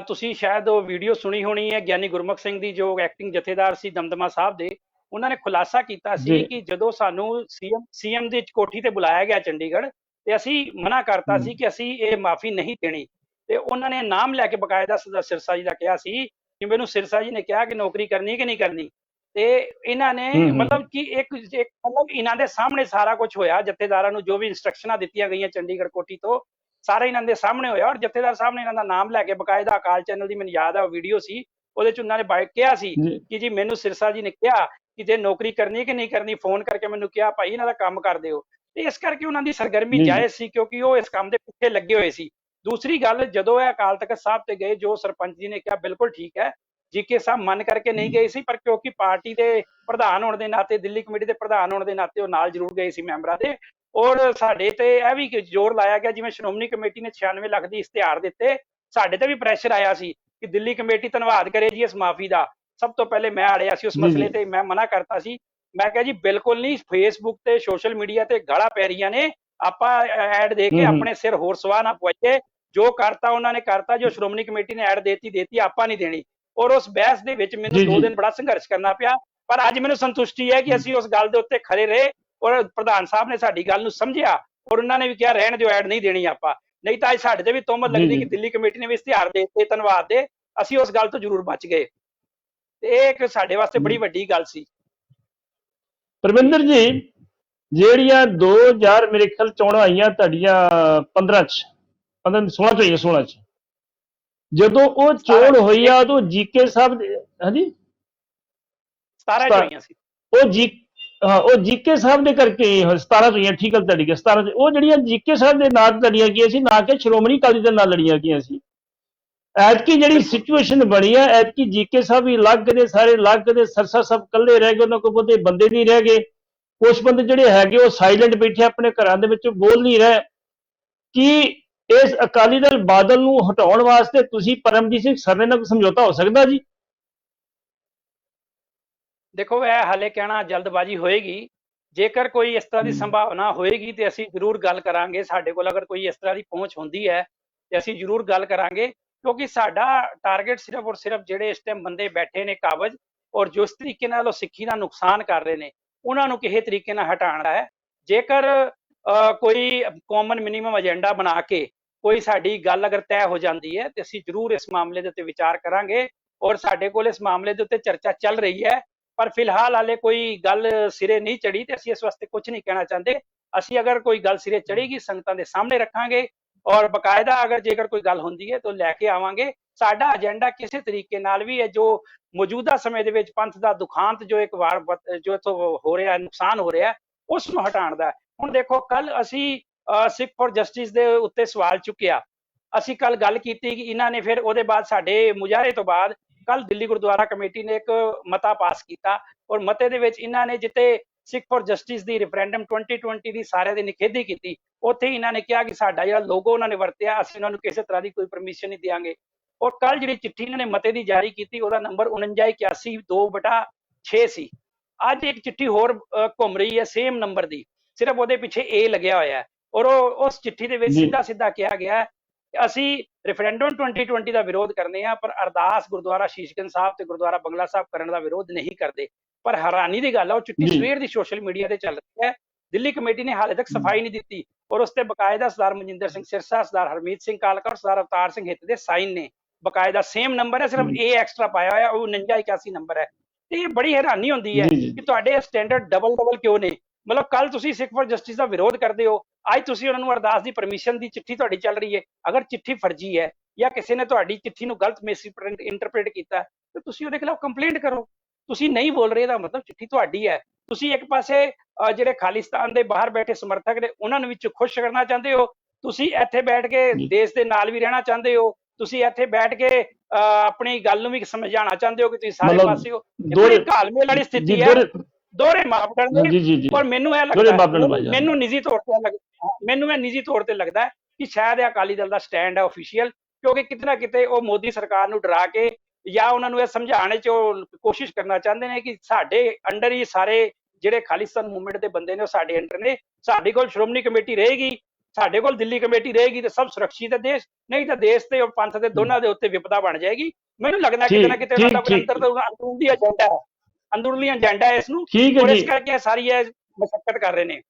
ਤੁਸੀਂ ਸ਼ਾਇਦ ਉਹ ਵੀਡੀਓ ਸੁਣੀ ਹੋਣੀ ਹੈ ਗਿਆਨੀ ਗੁਰਮੁਖ ਸਿੰਘ ਦੀ, ਜੋ ਐਕਟਿੰਗ ਜਥੇਦਾਰ ਸੀ ਦਮਦਮਾ ਸਾਹਿਬ ਦੇ। ਉਹਨਾਂ ਨੇ ਖੁਲਾਸਾ ਕੀਤਾ ਸੀ ਕਿ ਜਦੋਂ ਸਾਨੂੰ ਸੀਐਮ ਦੀ ਕੋਠੀ ਤੇ ਬੁਲਾਇਆ ਗਿਆ ਚੰਡੀਗੜ੍ਹ, ਤੇ ਅਸੀਂ ਮਨਾ ਕਰਤਾ ਸੀ ਕਿ ਅਸੀਂ ਇਹ ਮਾਫੀ ਨਹੀਂ ਦੇਣੀ, ਤੇ ਉਹਨਾਂ ਨੇ ਨਾਮ ਲੈ ਕੇ ਬਕਾਇਦਾ ਸਿਰਸਾ ਜੀ ਦਾ ਕਿਹਾ ਸੀ ਕਿ ਮੈਨੂੰ ਸਿਰਸਾ ਜੀ ਨੇ ਕਿਹਾ ਕਿ ਨੌਕਰੀ ਕਰਨੀ ਕਿ ਨਹੀਂ ਕਰਨੀ। ਤੇ ਇਹਨਾਂ ਨੇ ਮਤਲਬ ਕਿ ਇੱਕ ਮਤਲਬ ਇਹਨਾਂ ਦੇ ਸਾਹਮਣੇ ਸਾਰਾ ਕੁਝ ਹੋਇਆ, ਜਥੇਦਾਰਾਂ ਨੂੰ ਜੋ ਵੀ ਇੰਸਟਰਕਸ਼ਨਾਂ ਦਿੱਤੀਆਂ ਗਈਆਂ ਚੰਡੀਗੜ੍ਹ ਕੋਠੀ ਤੋਂ, ਸਾਰੇ ਇਹਨਾਂ ਦੇ ਸਾਹਮਣੇ ਹੋਇਆ, ਔਰ ਜਥੇਦਾਰ ਸਾਹਿਬ ਨੇ ਇਹਨਾਂ ਦਾ ਨਾਮ ਲੈ ਕੇ ਬਕਾਇਦਾ ਅਕਾਲ ਚੈਨਲ ਦੀ ਮੈਨੂੰ ਯਾਦ ਆ ਵੀਡੀਓ ਸੀ, ਉਹਦੇ ਚ ਉਹਨਾਂ ਨੇ ਕਿਹਾ ਸੀ ਕਿ ਜੀ ਮੈਨੂੰ ਸਿਰਸਾ ਜੀ ਨੇ ਕਿਹਾ ਕਿ ਜੇ ਨੌਕਰੀ ਕਰਨੀ ਕਿ ਨਹੀਂ ਕਰਨੀ, ਫੋਨ ਕਰਕੇ ਮੈਨੂੰ ਕਿਹਾ ਭਾਈ ਇਹਨਾਂ ਦਾ ਕੰਮ ਕਰ ਦਿਓ। ਤੇ ਇਸ ਕਰਕੇ ਉਹਨਾਂ ਦੀ ਸਰਗਰਮੀ ਜਾਇਜ਼ ਸੀ, ਕਿਉਂਕਿ ਉਹ ਇਸ ਕੰਮ ਦੇ ਪਿੱਛੇ ਲੱਗੇ ਹੋਏ ਸੀ। ਦੂਸਰੀ ਗੱਲ, ਜਦੋਂ ਇਹ ਅਕਾਲ ਤਖਤ ਸਾਹਿਬ ਤੇ ਗਏ, ਜੋ ਸਰਪੰਚ ਜੀ ਨੇ ਕਿਹਾ ਬਿਲਕੁਲ ਠੀਕ ਹੈ, ਜੀਕੇ ਸਾਹਿਬ ਮੰਨ ਕਰਕੇ ਨਹੀਂ ਗਏ ਸੀ, ਪਰ ਕਿਉਂਕਿ ਪਾਰਟੀ ਦੇ ਪ੍ਰਧਾਨ ਹੋਣ ਦੇ ਨਾਤੇ, ਦਿੱਲੀ ਕਮੇਟੀ ਦੇ ਪ੍ਰਧਾਨ ਹੋਣ ਦੇ ਨਾਤੇ ਉਹ ਨਾਲ ਜ਼ਰੂਰ ਗਏ ਸੀ ਮੈਂਬਰਾਂ ਦੇ। ਔਰ ਸਾਡੇ ਤੇ ਇਹ ਵੀ ਜ਼ੋਰ ਲਾਇਆ ਗਿਆ, ਜਿਵੇਂ ਸ਼੍ਰੋਮਣੀ ਕਮੇਟੀ ਨੇ 96 ਲੱਖ ਦੀ ਇਸ਼ਤਿਹਾਰ ਦਿੱਤੇ, ਸਾਡੇ ਤੇ ਵੀ ਪ੍ਰੈਸ਼ਰ ਆਇਆ ਸੀ ਕਿ ਦਿੱਲੀ ਕਮੇਟੀ ਧੰਨਵਾਦ ਕਰੇ ਜੀ ਇਸ ਮਾਫੀ ਦਾ। ਸਭ ਤੋਂ ਪਹਿਲੇ ਮੈਂ ਅੜਿਆ ਸੀ ਉਸ ਮਸਲੇ ਤੇ, ਮੈਂ ਮਨਾ ਕਰਤਾ ਸੀ, ਮੈਂ ਕਿਹਾ ਜੀ ਬਿਲਕੁਲ ਨਹੀਂ, ਫੇਸਬੁੱਕ ਤੇ ਸੋਸ਼ਲ ਮੀਡੀਆ ਤੇ ਗਾਲਾਂ ਪੈ ਰਹੀਆਂ ਨੇ, ਆਪਾਂ ਐਡ ਦੇ ਕੇ ਆਪਣੇ ਸਿਰ ਹੋਰ ਸਵਾਹ ਨਾ ਪਵਾਈਏ, ਜੋ ਕਰਤਾ ਉਹਨਾਂ ਨੇ ਕਰਤਾ, ਜੋ ਸ਼੍ਰੋਮਣੀ ਕਮੇਟੀ ਨੇ ਐਡ ਦੇਤੀ, ਆਪਾਂ ਨਹੀਂ ਦੇਣੀ। ਔਰ ਉਸ ਬਹਿਸ ਦੇ ਵਿੱਚ ਮੈਨੂੰ 2 ਦਿਨ ਬੜਾ ਸੰਘਰਸ਼ ਕਰਨਾ ਪਿਆ, ਪਰ ਅੱਜ ਮੈਨੂੰ ਸੰਤੁਸ਼ਟੀ ਹੈ ਕਿ ਅਸੀਂ ਉਸ ਗੱਲ ਦੇ ਉੱਤੇ ਖੜੇ ਰਹੇ, ਔਰ ਪ੍ਰਧਾਨ ਸਾਹਿਬ ਨੇ ਸਾਡੀ ਗੱਲ ਨੂੰ ਸਮਝਿਆ, ਔਰ ਉਹਨਾਂ ਨੇ ਵੀ ਕਿਹਾ ਰਹਿਣ ਦਿਓ, ਐਡ ਨਹੀਂ ਦੇਣੀ ਆਪਾਂ, ਨਹੀਂ ਤਾਂ ਅੱਜ ਸਾਡੇ ਤੇ ਵੀ ਤੋਹਮਤ ਲੱਗਦੀ ਕਿ ਦਿੱਲੀ ਕਮੇਟੀ ਨੇ ਵੀ ਇਸ਼ਤਿਹਾਰ ਦੇ ਦਿੱਤੇ ਧੰਨਵਾਦ ਦੇ। ਅਸੀਂ ਉਸ ਗੱਲ ਤੋਂ ਜ਼ਰੂਰ ਬਚ ਗਏ, ਤੇ ਇਹ ਇੱਕ ਸਾਡੇ ਵਾਸਤੇ ਬੜੀ ਵੱਡੀ ਗੱਲ ਸੀ। ਪਰਵਿੰਦਰ ਜੀ, ਜਿਹੜੀਆਂ 2000 ਮੇਰੇ ਖਿਆਲ ਚੋਣਾਂ ਆਈਆਂ ਤੁਹਾਡੀਆਂ 15 ਚ 16 ਚ ਹੋਈਆਂ, 16 ਚ ਜਦੋਂ ਉਹ ਚੋਣ ਹੋਈ ਆ, ਉਦੋਂ ਜੀਕੇ ਸਾਹਿਬ ਹਾਂਜੀ 17 ਚ ਹੋਈਆਂ ਸੀ, ਉਹ ਜੀਕੇ ਸਾਹਿਬ ਦੇ ਕਰਕੇ 17 ਚ ਹੋਈਆਂ, ਠੀਕ ਹੈ ਤੁਹਾਡੀ 17 ਚ। ਉਹ ਜਿਹੜੀਆਂ ਜੀਕੇ ਸਾਹਿਬ ਦੇ ਨਾਂ ਲੜੀਆਂ ਗਈਆਂ ਸੀ, ਨਾ ਕਿ ਸ਼੍ਰੋਮਣੀ ਅਕਾਲੀ ਦੇ ਨਾਲ ਲੜੀਆਂ ਗਈਆਂ ਸੀ। ਐਤਕੀ ਜਿਹੜੀ ਸਿਚੁਏਸ਼ਨ ਬਣੀ ਹੈ, ਐਤਕੀ ਜੀਕੇ ਸਾਹਿਬ ਵੀ ਅਲੱਗ ਨੇ, ਸਾਰੇ ਅਲੱਗ ਨੇ, ਸਰਸਾ ਸਾਹਿਬ ਇਕੱਲੇ ਰਹਿ ਗਏ, ਉਹਨਾਂ ਕੋਲ ਬਹੁਤੇ ਬੰਦੇ ਨਹੀਂ ਰਹਿ ਗਏ, ਕੁਛ ਬੰਦੇ ਜਿਹੜੇ ਹੈਗੇ ਉਹ ਸਾਇਲੈਂਟ ਬੈਠੇ ਆਪਣੇ ਘਰਾਂ ਦੇ ਵਿੱਚ, ਬੋਲ ਨਹੀਂ ਰਹੇ। ਕਿ ਇਸ ਅਕਾਲੀ ਦਲ ਬਾਦਲ ਨੂੰ ਹਟਾਉਣ ਵਾਸਤੇ ਤੁਸੀਂ ਪਰਮਜੀਤ ਸਿੰਘ ਸਰਨੇ ਨਾਲ ਸਮਝੌਤਾ ਹੋ ਸਕਦਾ ਜੀ? ਦੇਖੋ, ਇਹ ਹਾਲੇ ਕਹਿਣਾ ਜਲਦਬਾਜ਼ੀ ਹੋਏਗੀ। ਜੇਕਰ ਕੋਈ ਇਸ ਤਰ੍ਹਾਂ ਦੀ ਸੰਭਾਵਨਾ ਹੋਏਗੀ ਤੇ ਅਸੀਂ ਜ਼ਰੂਰ ਗੱਲ ਕਰਾਂਗੇ, ਸਾਡੇ ਕੋਲ ਅਗਰ ਕੋਈ ਇਸ ਤਰ੍ਹਾਂ ਦੀ ਪਹੁੰਚ ਹੁੰਦੀ ਹੈ ਤੇ ਅਸੀਂ ਜ਼ਰੂਰ ਗੱਲ ਕਰਾਂਗੇ, ਕਿਉਂਕਿ ਸਾਡਾ ਟਾਰਗੇਟ ਸਿਰਫ ਔਰ ਸਿਰਫ ਜਿਹੜੇ ਇਸ ਟਾਈਮ ਬੰਦੇ ਬੈਠੇ ਨੇ ਕਾਬਜ਼, ਔਰ ਜਿਸ ਤਰੀਕੇ ਨਾਲ ਉਹ ਸਿੱਖੀ ਦਾ ਨੁਕਸਾਨ ਕਰ ਰਹੇ ਨੇ, ਉਹਨਾਂ ਨੂੰ ਕਿਸੇ ਤਰੀਕੇ ਨਾਲ ਹਟਾਉਣਾ ਹੈ। ਜੇਕਰ ਕੋਈ ਕਾਮਨ ਮਿਨੀਮਮ ਏਜੰਡਾ ਬਣਾ ਕੇ ਕੋਈ ਸਾਡੀ ਗੱਲ ਅਗਰ ਤੈਅ ਹੋ ਜਾਂਦੀ ਹੈ ਤੇ ਅਸੀਂ ਜ਼ਰੂਰ ਇਸ ਮਾਮਲੇ ਦੇ ਉੱਤੇ ਵਿਚਾਰ ਕਰਾਂਗੇ, ਔਰ ਸਾਡੇ ਕੋਲ ਇਸ ਮਾਮਲੇ ਦੇ ਉੱਤੇ ਚਰਚਾ ਚੱਲ ਰਹੀ ਹੈ, ਪਰ ਫਿਲਹਾਲ ਹਾਲੇ ਕੋਈ ਗੱਲ ਸਿਰੇ ਨਹੀਂ ਚੜੀ ਤੇ ਅਸੀਂ ਇਸ ਵਾਸਤੇ ਕੁਝ ਨਹੀਂ ਕਹਿਣਾ ਚਾਹੁੰਦੇ। ਅਸੀਂ ਅਗਰ ਕੋਈ ਗੱਲ ਸਿਰੇ ਚੜੇਗੀ ਸੰਗਤਾਂ ਦੇ ਸਾਹਮਣੇ ਰੱਖਾਂਗੇ, ਔਰ ਬਕਾਇਦਾ ਅਗਰ ਜੇਕਰ ਕੋਈ ਗੱਲ ਹੁੰਦੀ ਹੈ ਤਾਂ ਲੈ ਕੇ ਆਵਾਂਗੇ। ਸਾਡਾ ਏਜੰਡਾ ਕਿਸੇ ਤਰੀਕੇ ਨਾਲ ਵੀ ਹੈ ਜੋ ਮੌਜੂਦਾ ਸਮੇਂ ਦੇ ਵਿੱਚ ਪੰਥ ਦਾ ਦੁਖਾਂਤ ਜੋ ਇੱਕ ਵਾਰ ਜੋ ਇੱਥੋਂ ਹੋ ਰਿਹਾ, ਨੁਕਸਾਨ ਹੋ ਰਿਹਾ, ਉਸ ਨੂੰ ਹਟਾਉਣ ਦਾ। ਹੁਣ ਦੇਖੋ, ਕੱਲ ਅਸੀਂ ਸਿੱਖ ਫॉर ਜਸਟਿਸ ਦੇ ਉੱਤੇ ਸਵਾਲ ਚੁੱਕਿਆ, ਅਸੀਂ ਕੱਲ ਗੱਲ ਕੀਤੀ ਕਿ ਇਹਨਾਂ ਨੇ ਫਿਰ ਉਹਦੇ ਬਾਅਦ ਸਾਡੇ ਮੁਜ਼ਾਹਰੇ ਤੋਂ ਬਾਅਦ ਕੱਲ ਦਿੱਲੀ ਗੁਰਦੁਆਰਾ ਕਮੇਟੀ ਨੇ ਇੱਕ ਮਤਾ ਪਾਸ ਕੀਤਾ, ਔਰ ਮਤੇ ਦੇ ਵਿੱਚ ਇਹਨਾਂ ਨੇ ਜਿੱਥੇ ਸਿੱਖ ਫॉर ਜਸਟਿਸ ਦੀ ਰੈਫਰੈਂਡਮ 2020 ਦੀ ਸਾਰਿਆਂ ਦੀ ਨਿਖੇਧੀ ਕੀਤੀ, ਉੱਥੇ ਇਹਨਾਂ ਨੇ ਕਿਹਾ ਕਿ ਸਾਡਾ ਜਿਹੜਾ ਲੋਗੋ ਉਹਨਾਂ ਨੇ ਵਰਤਿਆ, ਅਸੀਂ ਉਹਨਾਂ ਨੂੰ ਕਿਸੇ ਤਰ੍ਹਾਂ ਦੀ ਕੋਈ ਪਰਮਿਸ਼ਨ ਨਹੀਂ ਦਿਆਂਗੇ। ਔਰ ਕੱਲ ਜਿਹੜੀ ਚਿੱਠੀ ਇਹਨਾਂ ਨੇ ਮਤੇ ਦੀ ਜਾਰੀ ਕੀਤੀ, ਉਹਦਾ ਨੰਬਰ 4981/2/6 ਸੀ। ਅੱਜ ਇੱਕ ਚਿੱਠੀ ਹੋਰ ਘੁੰਮ ਰਹੀ ਹੈ ਸੇਮ ਨੰਬਰ ਦੀ, ਸਿਰਫ ਉਹਦੇ ਪਿੱਛੇ A ਲੱਗਿਆ ਹੋਇਆ ਹੈ, ਔਰ ਉਸ ਚਿੱਠੀ ਦੇ ਵਿੱਚ ਸਿੱਧਾ ਕਿਹਾ ਗਿਆ ਅਸੀਂ ਰੈਫਰੈਂਡਮ 2020 ਦਾ ਵਿਰੋਧ ਕਰਨੇ ਆ, ਪਰ ਅਰਦਾਸ ਗੁਰਦੁਆਰਾ ਸ਼ੀਸ਼ਗੰਜ ਸਾਹਿਬ ਤੇ ਗੁਰਦੁਆਰਾ ਬੰਗਲਾ ਸਾਹਿਬ ਕਰਨ ਦਾ ਵਿਰੋਧ ਨਹੀਂ ਕਰਦੇ। ਪਰ ਹੈਰਾਨੀ ਦੀ ਗੱਲ ਹੈ, ਉਹ ਚਿੱਠੀ ਸਵੇਰ ਦੀ ਸੋਸ਼ਲ ਮੀਡੀਆ ਤੇ ਚੱਲ ਰਹੀ ਹੈ, ਦਿੱਲੀ ਕਮੇਟੀ ਨੇ ਹਾਲੇ ਤੱਕ ਸਫਾਈ ਨਹੀਂ ਦਿੱਤੀ, ਔਰ ਉਸ ਤੇ ਬਕਾਇਦਾ ਸਰਦਾਰ ਮਨਜਿੰਦਰ ਸਿੰਘ ਸਿਰਸਾ, ਸਰਦਾਰ ਹਰਮੀਤ ਸਿੰਘ ਕਾਲਕਾ ਔਰ ਸਰਦਾਰ ਅਵਤਾਰ ਸਿੰਘ ਹਿੱਤ ਦੇ ਸਾਈਨ ਨੇ। ਬਕਾਇਦਾ ਸੇਮ ਨੰਬਰ ਹੈ, ਸਿਰਫ ਇਹ ਐਕਸਟਰਾ ਪਾਇਆ ਹੋਇਆ, ਉਹ 4981 ਨੰਬਰ ਹੈ। ਤੇ ਇਹ ਬੜੀ ਹੈਰਾਨੀ ਹੁੰਦੀ ਹੈ ਕਿ ਤੁਹਾਡੇ ਸਟੈਂਡਰਡ ਡਬਲ ਕਿਉਂ ਨੇ। ਮਤਲਬ ਕੱਲ ਤੁਸੀਂ ਸਿੱਖ ਫॉर ਜਸਟਿਸ ਦਾ ਵਿਰੋਧ ਕਰਦੇ ਹੋ, ਅੱਜ ਤੁਸੀਂ ਉਹਨਾਂ ਨੂੰ ਅਰਦਾਸ ਦੀ ਪਰਮਿਸ਼ਨ ਦੀ ਚਿੱਠੀ ਤੁਹਾਡੀ ਚੱਲ ਰਹੀ ਹੈ। ਅਗਰ ਚਿੱਠੀ ਫਰਜ਼ੀ ਹੈ ਜਾਂ ਕਿਸੇ ਨੇ ਤੁਹਾਡੀ ਚਿੱਠੀ ਨੂੰ ਗਲਤ ਇੰਟਰਪ੍ਰੀਟ ਕੀਤਾ ਤੇ ਤੁਸੀਂ ਉਹਦੇ ਖਿਲਾਫ ਕੰਪਲੇਂਟ ਕਰੋ। ਤੁਸੀਂ ਨਹੀਂ ਬੋਲ ਰਹੇ, ਦਾ ਮਤਲਬ ਚਿੱਠੀ ਤੁਹਾਡੀ ਹੈ। ਤੁਸੀਂ ਇੱਕ ਪਾਸੇ ਜਿਹੜੇ ਖਾਲਿਸਤਾਨ ਦੇ ਬਾਹਰ ਬੈਠੇ ਸਮਰਥਕ ਨੇ ਉਹਨਾਂ ਨੂੰ ਵਿੱਚ ਖੁਸ਼ ਕਰਨਾ ਚਾਹੁੰਦੇ ਹੋ, ਤੁਸੀਂ ਇੱਥੇ ਬੈਠ ਕੇ ਦੇਸ਼ ਦੇ ਨਾਲ ਵੀ ਰਹਿਣਾ ਚਾਹੁੰਦੇ ਹੋ, ਤੁਸੀਂ ਇੱਥੇ ਬੈਠ ਕੇ ਆਪਣੀ ਗੱਲ ਨੂੰ ਵੀ ਸਮਝਾਉਣਾ ਚਾਹੁੰਦੇ ਹੋ ਕਿ ਤੁਸੀਂ ਸਾਰੇ ਪਾਸੇ ਹੋ। ਘਾਲਮੇਲ ਵਾਲੀ ਸਥਿਤੀ ਹੈ, ਦੋਹਰੇ ਮਾਪਦੰਡ ਨੇ। ਪਰ ਮੈਨੂੰ ਇਹ ਲੱਗਦਾ, ਮੈਨੂੰ ਨਿੱਜੀ ਤੌਰ ਤੇ ਲੱਗਦਾ ਕਿ ਸ਼ਾਇਦ ਇਹ ਅਕਾਲੀ ਦਲ ਦਾ ਸਟੈਂਡ ਹੈ ਆਫੀਸ਼ੀਅਲ, ਕਿਉਂਕਿ ਕਿਤੇ ਨਾ ਕਿਤੇ ਉਹ ਮੋਦੀ ਸਰਕਾਰ ਨੂੰ ਡਰਾ ਕੇ ਜਾਂ ਉਹਨਾਂ ਨੂੰ ਇਹ ਸਮਝਾਉਣ 'ਚ ਉਹ ਕੋਸ਼ਿਸ਼ ਕਰਨਾ ਚਾਹੁੰਦੇ ਨੇ ਕਿ ਸਾਡੇ ਅੰਡਰ ਹੀ ਸਾਰੇ ਜਿਹੜੇ ਖਾਲਿਸਤਾਨ ਮੂਵਮੈਂਟ ਦੇ ਬੰਦੇ ਨੇ ਉਹ ਸਾਡੇ ਅੰਡਰ ਨੇ, ਸਾਡੇ ਕੋਲ ਸ਼੍ਰੋਮਣੀ ਕਮੇਟੀ ਰਹੇਗੀ, ਸਾਡੇ ਕੋਲ ਦਿੱਲੀ ਕਮੇਟੀ ਰਹੇਗੀ ਤੇ ਸਭ ਸੁਰੱਖਿਅਤ ਹੈ ਦੇਸ਼, ਨਹੀਂ ਤਾਂ ਦੇਸ਼ ਤੇ ਪੰਥ ਦੇ ਦੋਨਾਂ ਦੇ ਉੱਤੇ ਵਿਪਦਾ ਬਣ ਜਾਏਗੀ। ਮੈਨੂੰ ਲੱਗਦਾ ਕਿਤੇ ਨਾ ਕਿਤੇ ਉਹਨਾਂ ਦਾ ਅੰਦਰ ਤੋਂ ਅੰਦਰੂਨੀ ਏਜੰਡਾ ਹੈ, ਅੰਦਰੂਨੀ ਏਜੰਡਾ ਹੈ ਇਸ ਨੂੰ, ਔਰ ਇਸ ਕਰਕੇ ਸਾਰੀ ਇਹ ਮਸ਼ੱਕਤ ਕਰ ਰਹੇ ਨੇ।